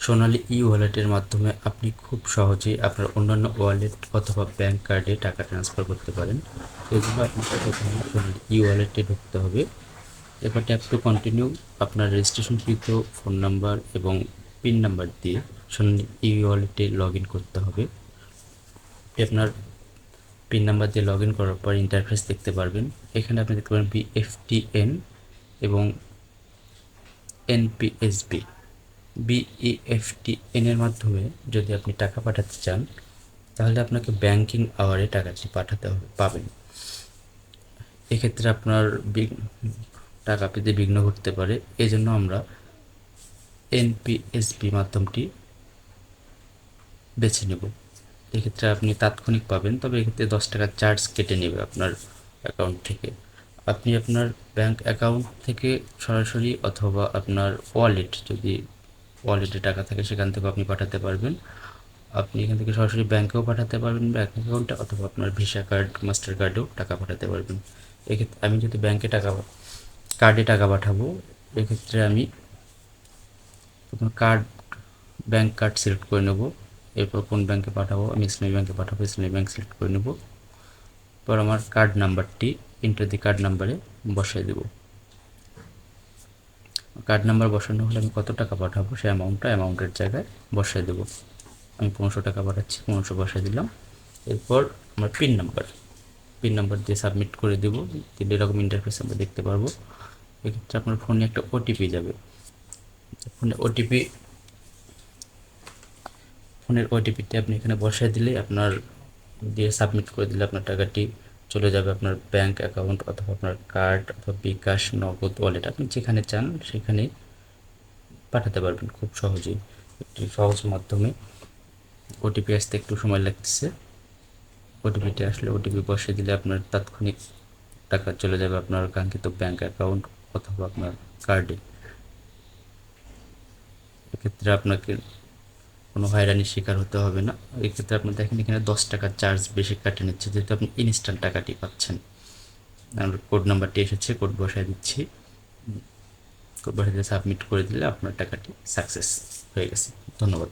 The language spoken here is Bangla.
সোনালী ওয়ালেটের মাধ্যমে আপনি খুব সহজেই আপনার অন্যান্য ওয়ালেট অথবা ব্যাংক কার্ডে টাকা ট্রান্সফার করতে পারেন। এই জন্য আপনাকে প্রথমে সোনালী ওয়ালেটে ঢুকতে হবে। এরপর ট্যাপ টু কন্টিনিউ আপনার রেজিস্ট্রেশনকৃত ফোন নাম্বার এবং পিন নাম্বার দিয়ে সোনালী ওয়ালেটে লগ ইন করতে হবে। আপনার পিন নাম্বার দিয়ে লগ ইন করার পর ইন্টারফেস দেখতে পারবেন। এখানে আপনি দেখতে পারেন BFTN এবং NPSB। BEFTN এর মাধ্যমে যদি আপনি টাকা পাঠাতে চান তাহলে আপনাকে ব্যাংকিং আওয়ারে টাকাটি পাঠাতে পাবেন। এক্ষেত্রে আপনার টাকা পেতে বিঘ্ন ঘটতে পারে, এজন্য আমরা NPSB মাধ্যমটি বেছে নেব। এক্ষেত্রে আপনি তাৎক্ষণিক পাবেন, তবে এক্ষেত্রে 10 টাকা চার্জ কেটে নেবে আপনার অ্যাকাউন্ট থেকে। আপনি আপনার ব্যাংক অ্যাকাউন্ট থেকে সরাসরি অথবা আপনার ওয়ালেট, যদি ওয়ালেটে টাকা থাকে সেখান থেকেও আপনি পাঠাতে পারবেন। আপনি এখান থেকে সরাসরি ব্যাংকেও পাঠাতে পারবেন ব্যাংক অ্যাকাউন্টে, অথবা আপনার ভিসা কার্ড, মাস্টার কার্ডেও টাকা পাঠাতে পারবেন। এক্ষেত্রে আমি যদি কার্ডে টাকা পাঠাবো, এক্ষেত্রে আমি প্রথম ব্যাংক কার্ড সিলেক্ট করে নেব। এরপর কোন ব্যাংকে পাঠাবো, আমি ইসলামী ব্যাংকে পাঠাবো, ইসলামী ব্যাংক সিলেক্ট করে নেব। পর আমার কার্ড নাম্বারটি ইন্টার দি কার্ড নাম্বারে বসাই দেব। কার্ড নাম্বার বসানো হলে আমি কত টাকা পাঠাবো সেই অ্যামাউন্টের জায়গায় বসাই দেব। আমি 1500 টাকা পাঠাচ্ছি, 1500 বসাই দিলাম। এরপর আমার পিন নাম্বার দিয়ে সাবমিট করে দেব। দিলে এরকম ইন্টারফেস আমরা দেখতে পারবো। এক্ষেত্রে আপনার ফোনে একটা ওটিপি যাবে। ফোনের ওটিপিটি আপনি এখানে বসাই দিলে আপনার দিয়ে সাবমিট করে দিলে আপনার টাকাটি চলে যাবে আপনার ব্যাংক অ্যাকাউন্ট অথবা আপনার কার্ড অথবা বিকাশ, নগদ, ওয়ালেট, আপনি যেখানে চান সেখানে পাঠাতে পারবেন খুব সহজেই। একটি সহজ মাধ্যমে। ওটিপি আসতে একটু সময় লাগতেছে। ওটিপিটি আসলে ওটিপি বসিয়ে দিলে আপনার তাৎক্ষণিক টাকা চলে যাবে আপনার কাঙ্ক্ষিত ব্যাংক অ্যাকাউন্ট অথবা আপনার কার্ডে। এক্ষেত্রে আপনাকে কোনো হয়রানির শিকার হতে হবে না। এক্ষেত্রে আপনি দেখেন এখানে 10 টাকা চার্জ বেশি কাটে নিচ্ছে, যেহেতু আপনি ইনস্ট্যান্ট টাকাটি পাচ্ছেন। আমার কোড নাম্বারটি এসেছে, কোড বসায় দিচ্ছি। কোড বসায় দিয়ে সাবমিট করে দিলে আপনার টাকাটি সাকসেস হয়ে গেছে। ধন্যবাদ।